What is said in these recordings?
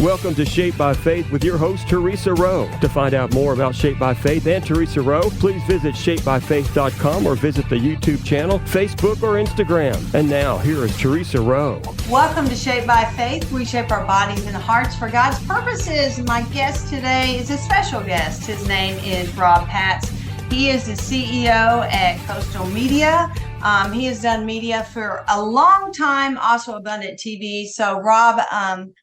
Welcome to Shaped by Faith with your host, Theresa Rowe. To find out more about Shaped by Faith and Theresa Rowe, please visit shapedbyfaith.com or visit the YouTube channel, Facebook, or Instagram. And now, here is Theresa Rowe. Welcome to Shaped by Faith. We shape our bodies and hearts for God's purposes. My guest today is a special guest. His name is Rob Patz. He is the CEO at Coastal Media. He has done media for a long time, also Abundant TV. So, Rob,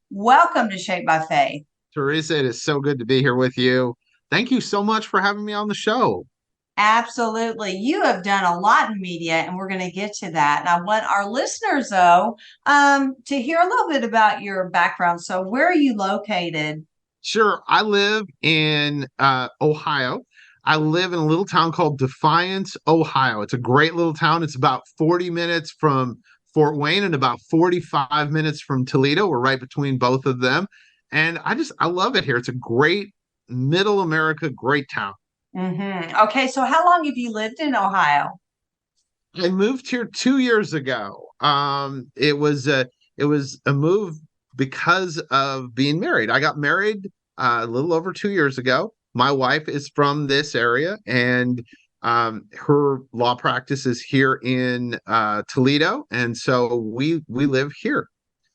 welcome to Shaped by Faith. Theresa, it is so good to be here with you. Thank you so much for having me on the show. Absolutely. You have done a lot in media, and we're going to get to that. And I want our listeners, though, to hear a little bit about your background. So where are you located? Sure. I live in Ohio. I live in a little town called Defiance, Ohio. It's a great little town. It's about 40 minutes from Fort Wayne and about 45 minutes from Toledo. We're right between both of them. And I love it here. It's a great middle America, great town. Mm-hmm. Okay. So how long have you lived in Ohio? I moved here 2 years ago. It was a move because of being married. I got married a little over 2 years ago. My wife is from this area, and her law practice is here in Toledo, and so we live here.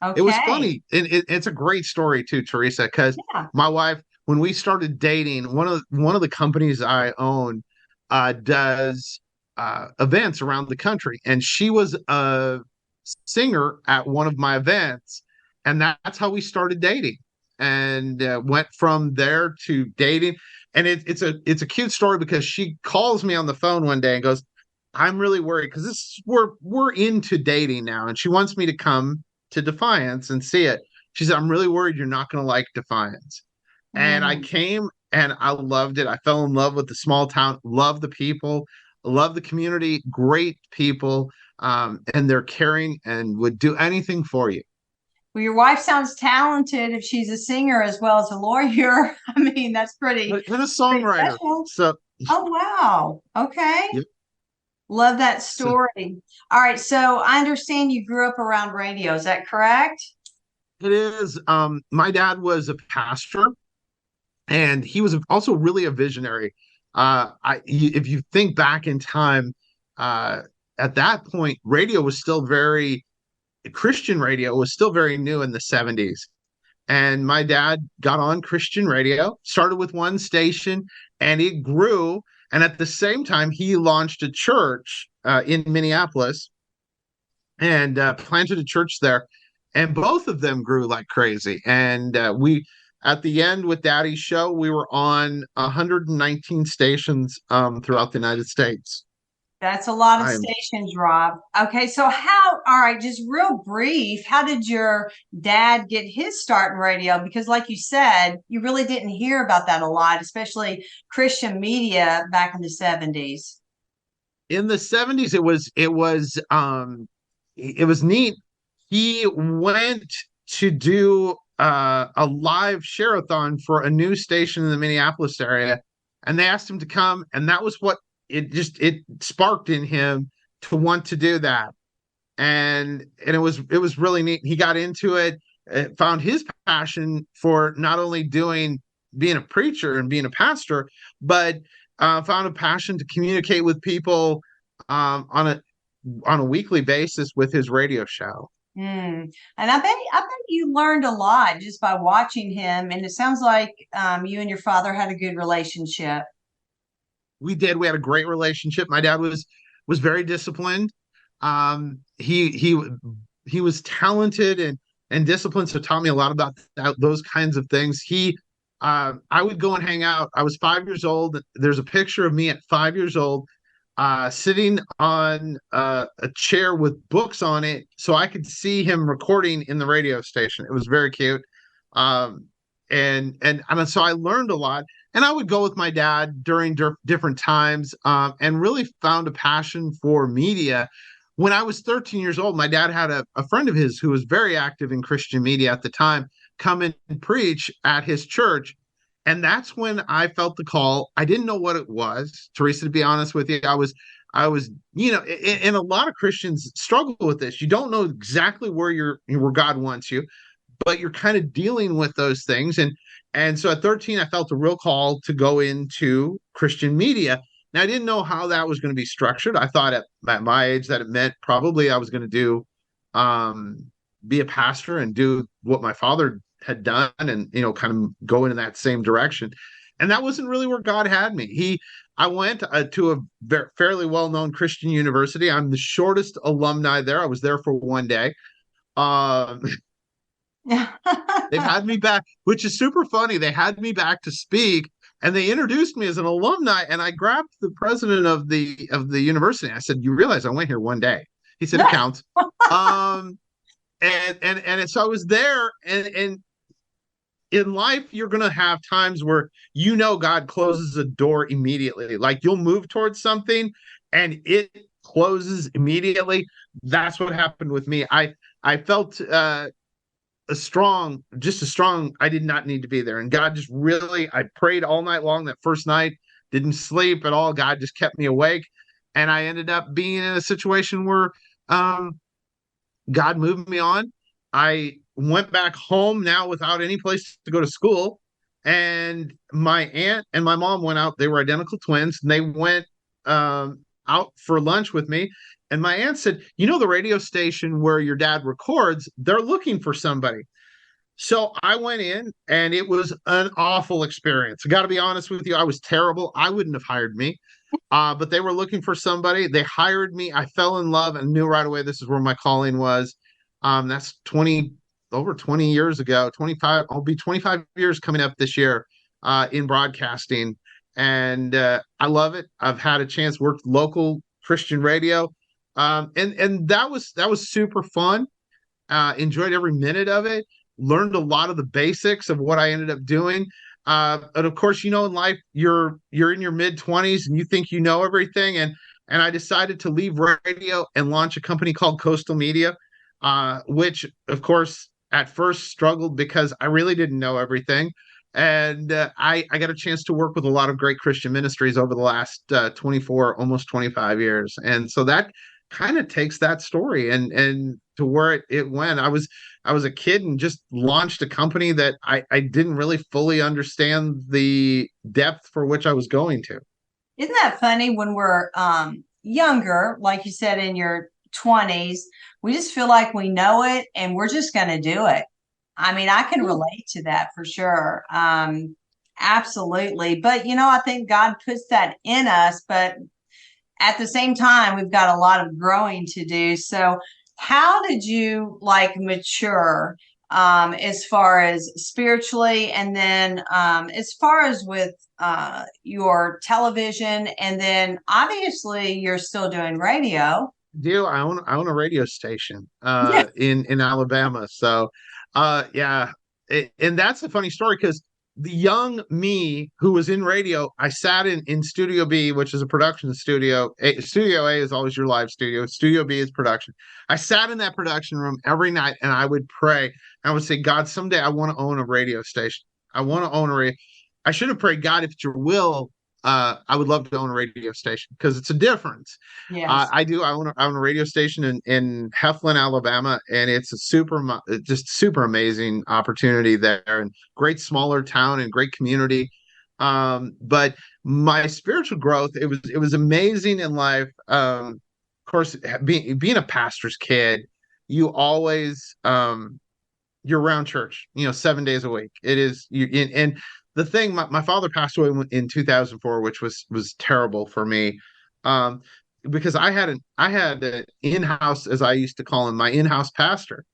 Okay. It was funny, and it's a great story too, Theresa, because my wife, when we started dating, one of the companies I own does events around the country, and she was a singer at one of my events, and that's how we started dating. And went from there to dating. And it's a cute story because she calls me on the phone one day and goes, "I'm really worried because we're into dating now, and she wants me to come to Defiance and see it." She said, "I'm really worried you're not going to like Defiance." And I came and I loved it. I fell in love with the small town, love the people, love the community, great people, and they're caring and would do anything for you. Well, your wife sounds talented if she's a singer as well as a lawyer. I mean, that's pretty. And a songwriter. So, oh, wow. Okay. Yep. Love that story. All right. So I understand you grew up around radio. Is that correct? It is. My dad was a pastor, and he was also really a visionary. If you think back in time, at that point, Christian radio was still very new in the 70s. And my dad got on Christian radio, started with one station, and it grew. And at the same time, he launched a church in Minneapolis and planted a church there. And both of them grew like crazy. And at the end with Daddy's show, we were on 119 stations throughout the United States. That's a lot of stations, Rob. Okay, so all right, just real brief, how did your dad get his start in radio? Because like you said, you really didn't hear about that a lot, especially Christian media back in the 70s. In the 70s, it was neat. He went to do a live share-a-thon for a news station in the Minneapolis area, and they asked him to come, and that was what it sparked in him to want to do that. And it was really neat. He got into it, found his passion for not only being a preacher and being a pastor, but found a passion to communicate with people on a weekly basis with his radio show. And I bet you learned a lot just by watching him. And it sounds like you and your father had a good relationship. We did. We had a great relationship. My dad was very disciplined. He was talented and disciplined, so taught me a lot about those kinds of things. I would go and hang out. I was 5 years old. There's a picture of me at 5 years old, sitting on a chair with books on it, so I could see him recording in the radio station. It was very cute. And so I learned a lot. And I would go with my dad during different times, and really found a passion for media. When I was 13 years old, my dad had a friend of his who was very active in Christian media at the time come in and preach at his church. And that's when I felt the call. I didn't know what it was, Theresa, to be honest with you. I was, and a lot of Christians struggle with this. You don't know exactly where God wants you. but you're kind of dealing with those things. And so at 13, I felt a real call to go into Christian media. Now, I didn't know how that was going to be structured. I thought at my age that it meant probably I was going to do be a pastor and do what my father had done, and kind of go in that same direction. And that wasn't really where God had me. I went to a fairly well-known Christian university. I'm the shortest alumni there. I was there for one day. Um, they've had me back, which is super funny. They had me back to speak, and they introduced me as an alumni. And I grabbed the president of the university. I said, "You realize I went here one day?" He said, "It counts." And so I was there, and in life, you're going to have times where God closes a door immediately. Like you'll move towards something and it closes immediately. That's what happened with me. I felt a strong, I did not need to be there. And God just really, I prayed all night long that first night, didn't sleep at all. God just kept me awake. And I ended up being in a situation where God moved me on. I went back home now without any place to go to school. And my aunt and my mom went out. They were identical twins, and they went out for lunch with me. And my aunt said, the radio station where your dad records, they're looking for somebody. So I went in, and it was an awful experience. I got to be honest with you. I was terrible. I wouldn't have hired me. But they were looking for somebody. They hired me. I fell in love and knew right away this is where my calling was. That's over 20 years ago, 25. I'll be 25 years coming up this year in broadcasting. And I love it. I've had a chance to work local Christian radio. And that was super fun. Enjoyed every minute of it. Learned a lot of the basics of what I ended up doing. And of course, in life, you're in your mid-20s and you think you know everything. And I decided to leave radio and launch a company called Coastal Media, which, of course, at first struggled because I really didn't know everything. And I got a chance to work with a lot of great Christian ministries over the last 24, almost 25 years. And so that kind of takes that story and to where it went. I was a kid and just launched a company that I didn't really fully understand the depth for which I was going to. Isn't that funny? When we're younger, like you said, in your 20s, we just feel like we know it and we're just going to do it. I mean, I can relate to that for sure. Absolutely. But, I think God puts that in us, but at the same time, we've got a lot of growing to do. So how did you mature as far as spiritually, and then as far as with your television, and then obviously you're still doing radio? I own a radio station Yes. in Alabama. So and that's a funny story because the young me who was in radio, I sat in Studio B, which is a production studio. Studio A is always your live studio. Studio B is production. I sat in that production room every night and I would pray. I would say, God, someday I want to own a radio station. I want to own a radio. I should have prayed, God, if it's your will, I would love to own a radio station because it's a difference. Yes. I do. I own a radio station in Heflin, Alabama, and it's just super amazing opportunity there, and great smaller town and great community. But my spiritual growth, it was amazing in life. Of course, being a pastor's kid, you always you're around church, 7 days a week. It is and the thing, my father passed away in 2004, which was terrible for me, because I had an in-house, as I used to call him, my in-house pastor,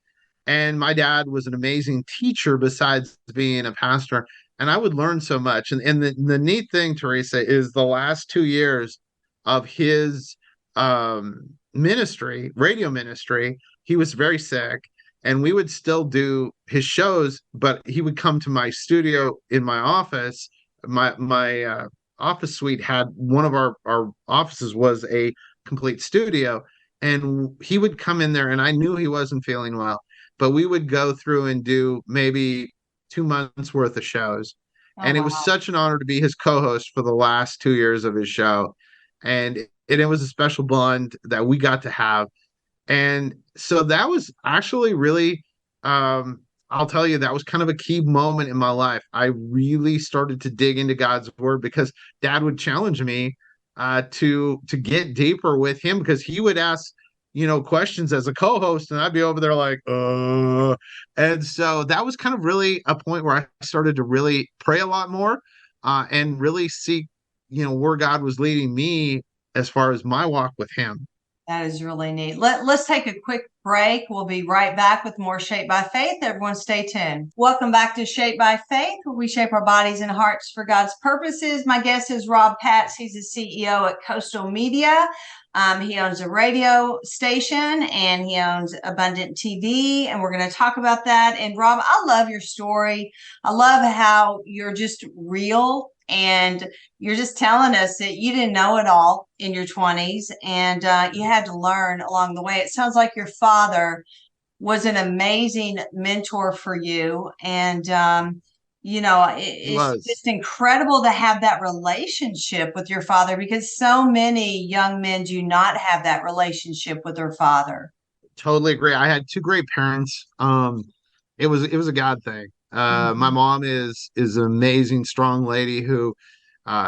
and my dad was an amazing teacher besides being a pastor, and I would learn so much. And the neat thing, Theresa, is the last 2 years of his radio ministry, he was very sick. And we would still do his shows, but he would come to my studio in my office. My office suite had one of our offices was a complete studio. And he would come in there, and I knew he wasn't feeling well, but we would go through and do maybe 2 months worth of shows. And it was such an honor to be his co-host for the last 2 years of his show. And it was a special bond that we got to have. And so that was actually really I'll tell you, that was kind of a key moment in my life. I really started to dig into God's word because Dad would challenge me to get deeper with him, because he would ask, questions as a co-host, and I'd be over there like, and so that was kind of really a point where I started to really pray a lot more, and really seek, where God was leading me as far as my walk with him. That is really neat. Let's take a quick break. We'll be right back with more Shape by Faith. Everyone stay tuned. Welcome back to Shape by Faith, where we shape our bodies and hearts for God's purposes. My guest is Rob Patz. He's the CEO at Coastal Media. He owns a radio station and he owns Abundant TV, and we're going to talk about that. And Rob, I love your story. I love how you're just real, and you're just telling us that you didn't know it all in your 20s, and you had to learn along the way. It sounds like your father was an amazing mentor for you. And, He it's was. just incredible to have that relationship with your father, because so many young men do not have that relationship with their father. Totally agree. I had two great parents. It was a God thing. My Mhm. mom is an amazing, strong lady who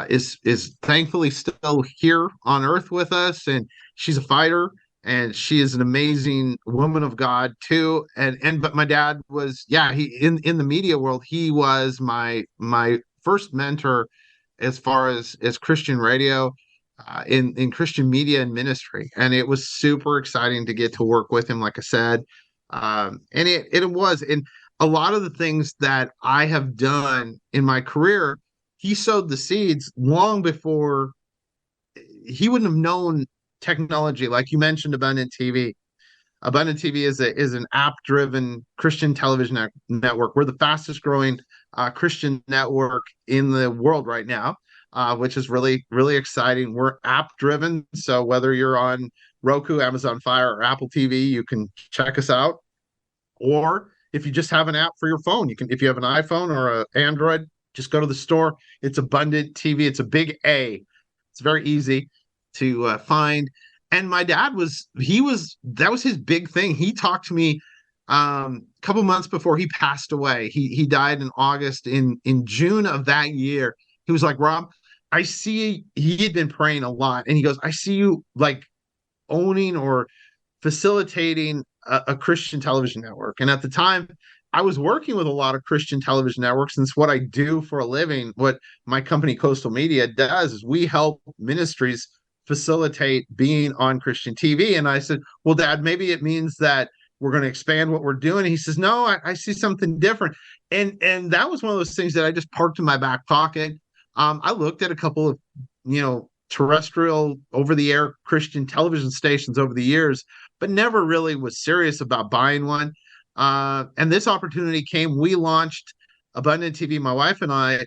is thankfully still here on earth with us, and she's a fighter, and she is an amazing woman of God too. And but my dad was, yeah, he in the media world, he was my first mentor as far as Christian radio, in Christian media and ministry. And it was super exciting to get to work with him, like I said. And it was, and a lot of the things that I have done in my career, he sowed the seeds long before he wouldn't have known technology. Like you mentioned, Abundant TV. Abundant TV is an app-driven Christian television network. We're the fastest growing Christian network in the world right now, which is really, really exciting. We're app-driven, so whether you're on Roku, Amazon Fire, or Apple TV, you can check us out. Or if you just have an app for your phone, you can. If you have an iPhone or an Android, just go to the store. It's Abundant TV. It's a big A. It's very easy to find. And my dad that was his big thing. He talked to me a couple months before he passed away. He died in August. In June of that year, he was like, Rob, I see, he had been praying a lot, and he goes, I see you like owning or facilitating a Christian television network. And at the time, I was working with a lot of Christian television networks. And it's what I do for a living. What my company, Coastal Media, does is we help ministries facilitate being on Christian TV. And I said, well, Dad, maybe it means that we're going to expand what we're doing. And he says, no, I see something different. And that was one of those things that I just parked in my back pocket. I looked at a couple of, terrestrial over the air Christian television stations over the years, but never really was serious about buying one. And this opportunity came. We launched Abundant TV. My wife and I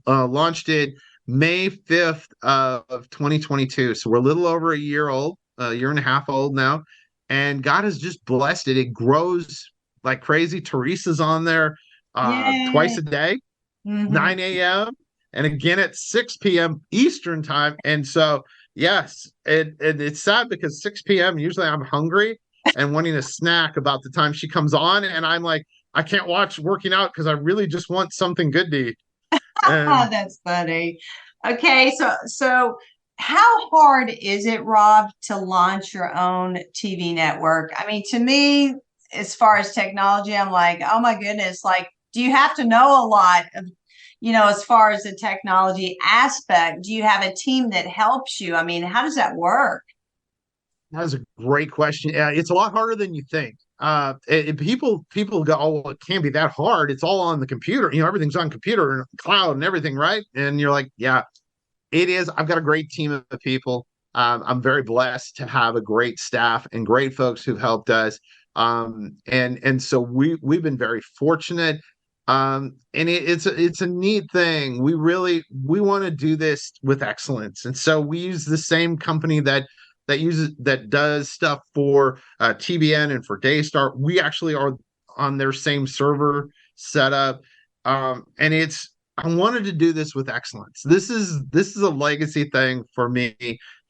launched it May 5th of 2022. So we're a little over a year and a half old now. And God has just blessed it. It grows like crazy. Teresa's on there twice Yay. a day, Mhm. 9 a.m. and again at 6 p.m. Eastern time. And so, yes, and it's sad because 6 p.m. usually I'm hungry and wanting a snack about the time she comes on, and I'm like, I can't watch working out because I really just want something good to eat. And That's funny. Okay, so how hard is it, Rob, to launch your own TV network? I mean, to me, as far as technology, I'm like, oh my goodness, like, do you have to know a lot of, as far as the technology aspect? Do you have a team that helps you? I mean, how does that work? that's a great question. Yeah, it's a lot harder than you think. People go, oh, well, it can't be that hard. It's all on the computer. Everything's on computer and cloud and everything, right? And you're like, yeah, it is. I've got a great team of people. I'm very blessed to have a great staff and great folks who've helped us. And so we've been very fortunate. And it's a neat thing. We want to do this with excellence, and so we use the same company that does stuff for TBN and for Daystar. We actually are on their same server setup, and I wanted to do this with excellence. This is a legacy thing for me,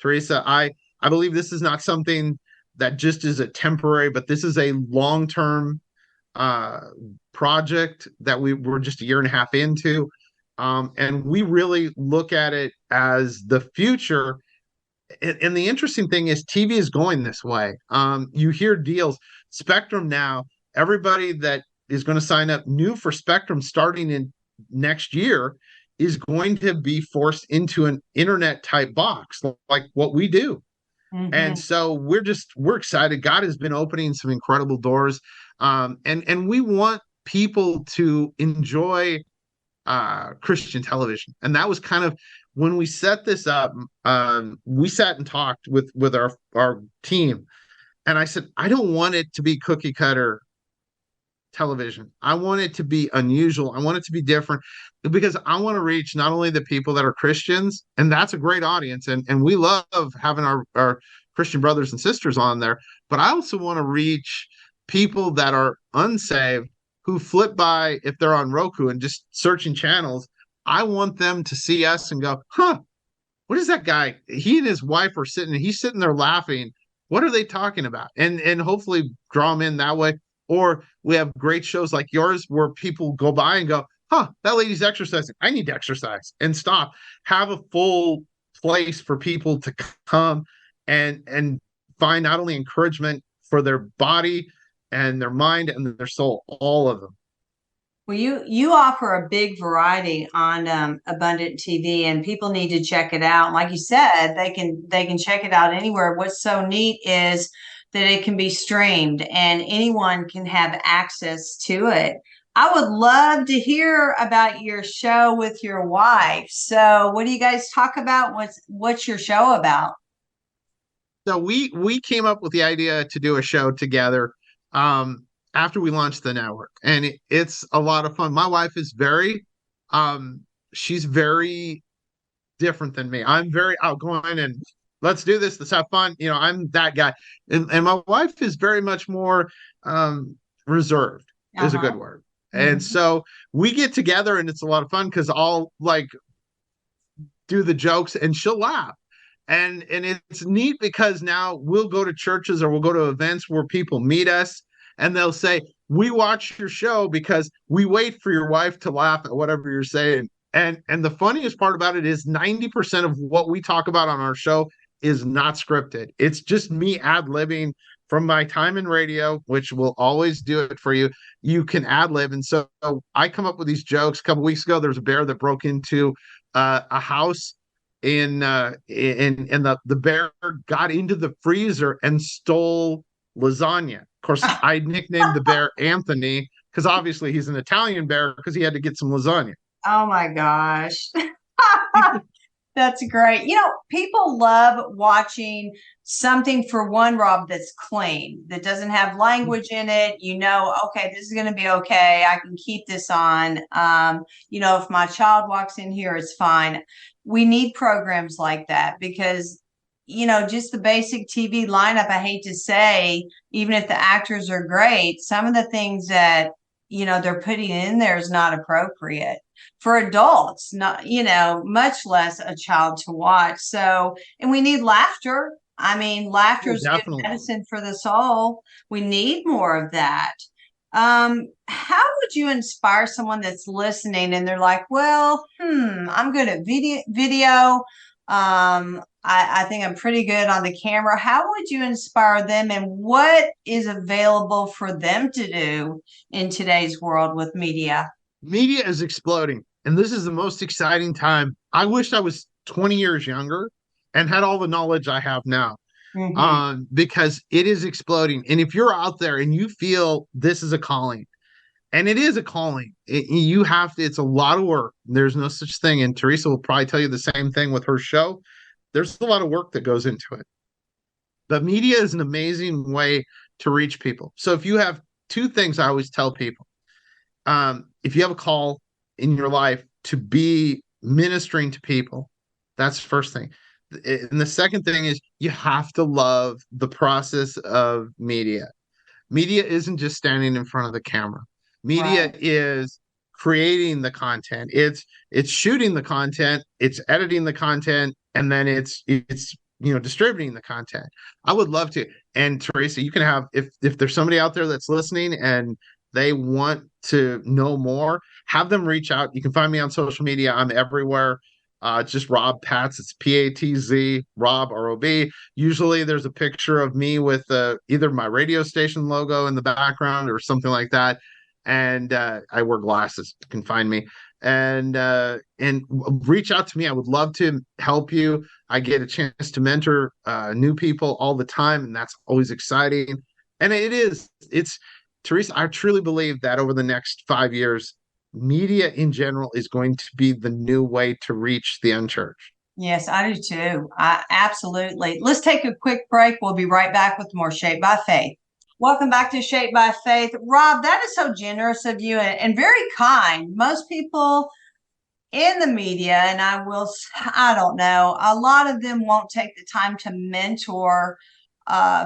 Theresa. I believe this is not something that just is a temporary, but this is a long term uh, project that we were just a year and a half into. And we really look at it as the future. And the interesting thing is TV is going this way. You hear deals. Spectrum now, everybody that is going to sign up new for Spectrum starting in next year is going to be forced into an internet type box like what we do. And so we're excited. God has been opening some incredible doors. And we want people to enjoy Christian television. And that was kind of when we set this up. We sat and talked with our team, and I said, I don't want it to be cookie cutter television. I want it to be unusual. I want it to be different because I want to reach not only the people that are Christians, and that's a great audience, and we love having our Christian brothers and sisters on there, but I also want to reach people that are unsaved who flip by if they're on Roku and just searching channels. I want them to see us and go, huh, what is that guy? He and his wife are he's sitting there laughing. What are they talking about? And hopefully draw them in that way. Or we have great shows like yours where people go by and go, huh, that lady's exercising. I need to exercise and stop. Have a full place for people to come and find not only encouragement for their body and their mind and their soul, all of them. Well, you offer a big variety on Abundant TV, and people need to check it out. Like you said, they can check it out anywhere. What's so neat is that it can be streamed, and anyone can have access to it. I would love to hear about your show with your wife. So, what do you guys talk about? What's your show about? So we came up with the idea to do a show together. After we launched the network, and it's a lot of fun. My wife is she's very different than me. I'm very outgoing and let's do this, let's have fun. I'm that guy. And my wife is very much more reserved is a good word. And so we get together and it's a lot of fun because I'll like do the jokes and she'll laugh. And it's neat because now we'll go to churches or we'll go to events where people meet us. And they'll say, we watch your show because we wait for your wife to laugh at whatever you're saying. And the funniest part about it is 90% of what we talk about on our show is not scripted. It's just me ad-libbing from my time in radio, which will always do it for you. You can ad-lib. And so I come up with these jokes. A couple weeks ago, there was a bear that broke into a house and the bear got into the freezer and stole lasagna. Of course, I nicknamed the bear Anthony because obviously he's an Italian bear because he had to get some lasagna. Oh my gosh. That's great. People love watching something for one, Rob, that's clean, that doesn't have language in it. Okay, this is going to be okay. I can keep this on. If my child walks in here, it's fine. We need programs like that because just the basic TV lineup, I hate to say, even if the actors are great, some of the things that, they're putting in there is not appropriate for adults, not, much less a child to watch. So, and we need laughter. I mean, laughter is good medicine for the soul. We need more of that. How would you inspire someone that's listening and they're like, well, I'm good at video. I think I'm pretty good on the camera. How would you inspire them, and what is available for them to do in today's world with media? Media is exploding, and this is the most exciting time. I wish I was 20 years younger and had all the knowledge I have now, because it is exploding. And if you're out there and you feel this is a calling, and it is a calling, you have to, it's a lot of work. There's no such thing. And Theresa will probably tell you the same thing with her show. There's a lot of work that goes into it. But media is an amazing way to reach people. So if you have two things I always tell people, if you have a call in your life to be ministering to people, that's the first thing. And the second thing is you have to love the process of media. Media isn't just standing in front of the camera. Media is creating the content. It's shooting the content, it's editing the content, and then it's distributing the content. I would love to. And Theresa, you can have, if there's somebody out there that's listening and they want to know more, have them reach out. You can find me on social media. I'm everywhere. It's just Rob Patz. It's Patz, Rob, ROB. Usually there's a picture of me with either my radio station logo in the background or something like that. And I wear glasses. You can find me. And reach out to me. I would love to help you. I get a chance to mentor new people all the time, and that's always exciting. And it's Theresa, I truly believe that over the next 5 years, media in general is going to be the new way to reach the unchurched. Yes, I do too. Absolutely. Let's take a quick break. We'll be right back with more Shaped by Faith. Welcome back to Shaped by Faith. Rob, that is so generous of you and very kind. Most people in the media, and I don't know, a lot of them won't take the time to mentor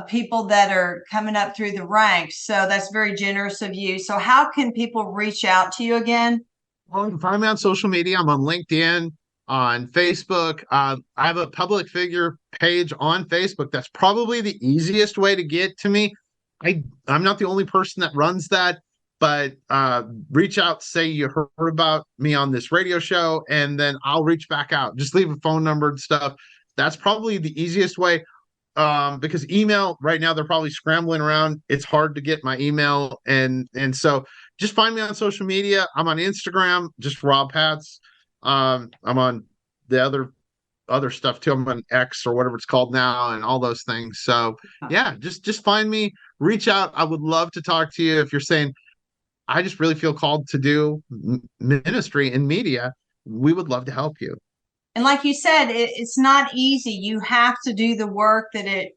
people that are coming up through the ranks. So that's very generous of you. So how can people reach out to you again? Well, you can find me on social media. I'm on LinkedIn, on Facebook. I have a public figure page on Facebook. That's probably the easiest way to get to me. I'm not the only person that runs that, but reach out, say you heard about me on this radio show, and then I'll reach back out. Just leave a phone number and stuff. That's probably the easiest way. Because email right now, they're probably scrambling around. It's hard to get my email. And so just find me on social media. I'm on Instagram, just Rob Patz. I'm on the other stuff too. I'm on X or whatever it's called now and all those things. So yeah, just find me, reach out. I would love to talk to you. If you're saying, I just really feel called to do ministry in media, we would love to help you. And like you said, it's not easy. You have to do the work that it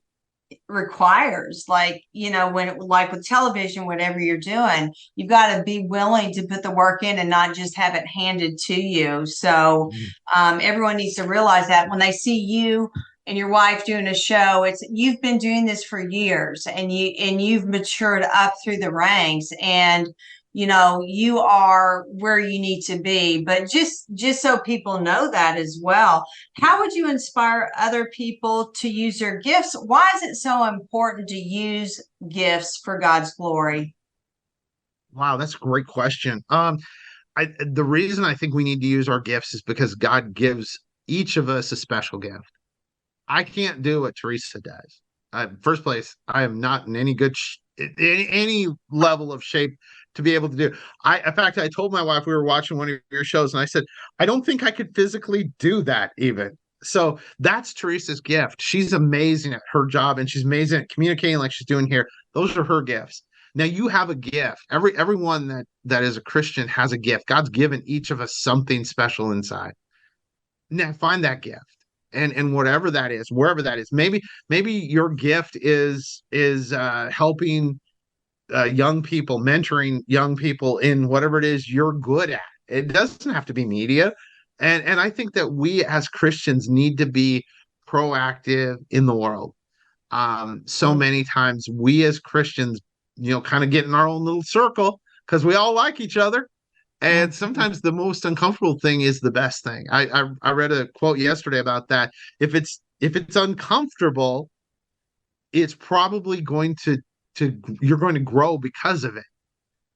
requires. Like, like with television, whatever you're doing, you've got to be willing to put the work in and not just have it handed to you. So everyone needs to realize that when they see you and your wife doing a show, you've been doing this for years, and you've matured up through the ranks, and you are where you need to be. But just so people know that as well, how would you inspire other people to use their gifts? Why is it so important to use gifts for God's glory? Wow, that's a great question. The reason I think we need to use our gifts is because God gives each of us a special gift. I can't do what Theresa does. First place, I am not in any good any level of shape to be able to do. In fact, I told my wife, we were watching one of your shows, and I said, I don't think I could physically do that even. So that's Theresa's gift. She's amazing at her job, and she's amazing at communicating like she's doing here. Those are her gifts. Now you have a gift. Everyone that is a Christian has a gift. God's given each of us something special inside. Now find that gift. And whatever that is, wherever that is, maybe your gift is helping young people, mentoring young people in whatever it is you're good at. It doesn't have to be media. And I think that we as Christians need to be proactive in the world. So many times we as Christians, kind of get in our own little circle because we all like each other. And sometimes the most uncomfortable thing is the best thing. I read a quote yesterday about that. If it's uncomfortable, it's probably going to you're going to grow because of it.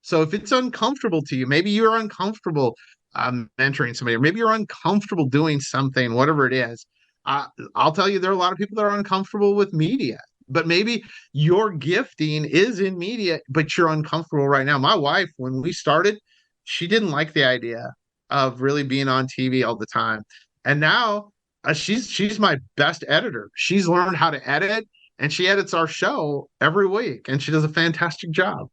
So if it's uncomfortable to you, maybe you're uncomfortable mentoring somebody, or maybe you're uncomfortable doing something, whatever it is. I'll tell you, there are a lot of people that are uncomfortable with media, but maybe your gifting is in media, but you're uncomfortable right now. My wife, when we started, she didn't like the idea of really being on TV all the time. And now she's my best editor. She's learned how to edit, and she edits our show every week, and she does a fantastic job.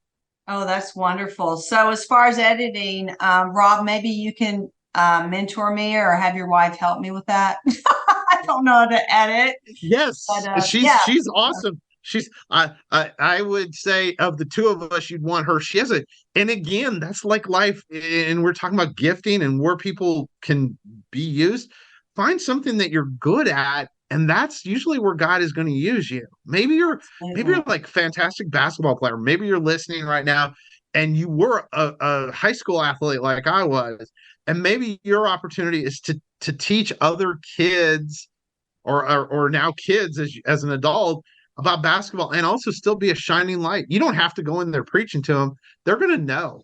Oh, that's wonderful. So as far as editing, Rob, maybe you can mentor me or have your wife help me with that. I don't know how to edit. Yes, but, she's awesome. She's I would say of the two of us, you'd want her. She has and again, that's like life. And we're talking about gifting and where people can be used. Find something that you're good at, and that's usually where God is going to use you. Maybe you're like a fantastic basketball player. Maybe you're listening right now and you were a high school athlete like I was. And maybe your opportunity is to teach other kids or now kids as an adult about basketball and also still be a shining light. You don't have to go in there preaching to them. They're going to know.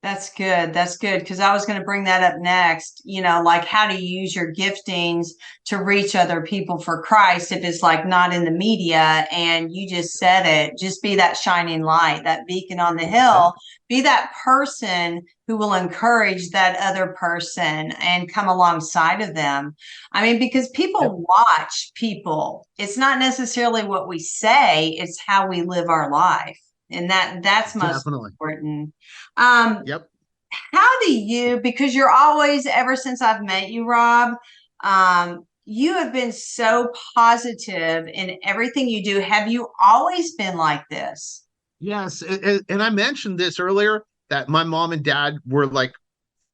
That's good. That's good. Because I was going to bring that up next, like how to use your giftings to reach other people for Christ if it's like not in the media. And you just said it, just be that shining light, that beacon on the hill, be that person who will encourage that other person and come alongside of them. I mean, because people watch people. It's not necessarily what we say, it's how we live our life. And that's most important. How do you, because you're always, ever since I've met you, Rob, you have been so positive in everything you do. Have you always been like this? Yes. And I mentioned this earlier, that my mom and dad were like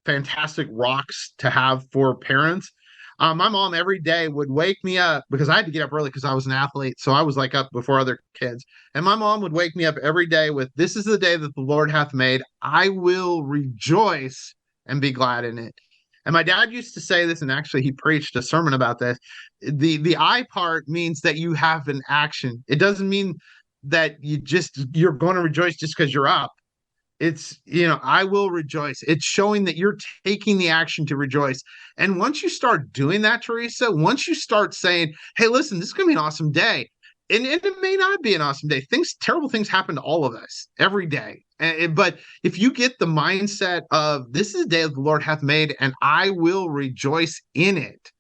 fantastic rocks to have for parents. My mom every day would wake me up because I had to get up early because I was an athlete. So I was like up before other kids. And my mom would wake me up every day with, "This is the day that the Lord hath made. I will rejoice and be glad in it." And my dad used to say this, and actually he preached a sermon about this. The I part means that you have an action. It doesn't mean that you're going to rejoice just because you're up. It's, I will rejoice. It's showing that you're taking the action to rejoice. And once you start doing that, Theresa, once you start saying, "Hey, listen, this is going to be an awesome day." And it may not be an awesome day. Terrible things happen to all of us every day. But if you get the mindset of, "This is the day that the Lord hath made, and I will rejoice in it,"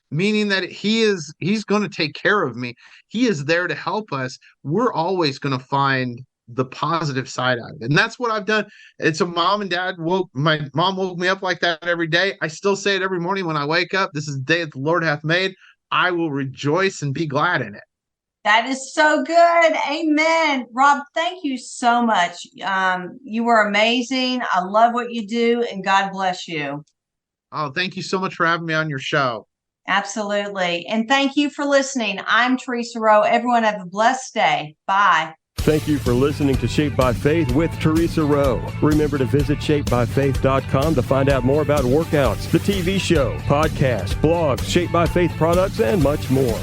meaning that he's going to take care of me. He is there to help us. We're always going to find the positive side out of it. And that's what I've done. And so my mom woke me up like that every day. I still say it every morning when I wake up. "This is the day that the Lord hath made. I will rejoice and be glad in it." That is so good. Amen. Rob, thank you so much. You were amazing. I love what you do, and God bless you. Oh, thank you so much for having me on your show. Absolutely. And thank you for listening. I'm Theresa Rowe. Everyone have a blessed day. Bye. Thank you for listening to Shaped by Faith with Theresa Rowe. Remember to visit shapebyfaith.com to find out more about workouts, the TV show, podcasts, blogs, Shaped by Faith products, and much more.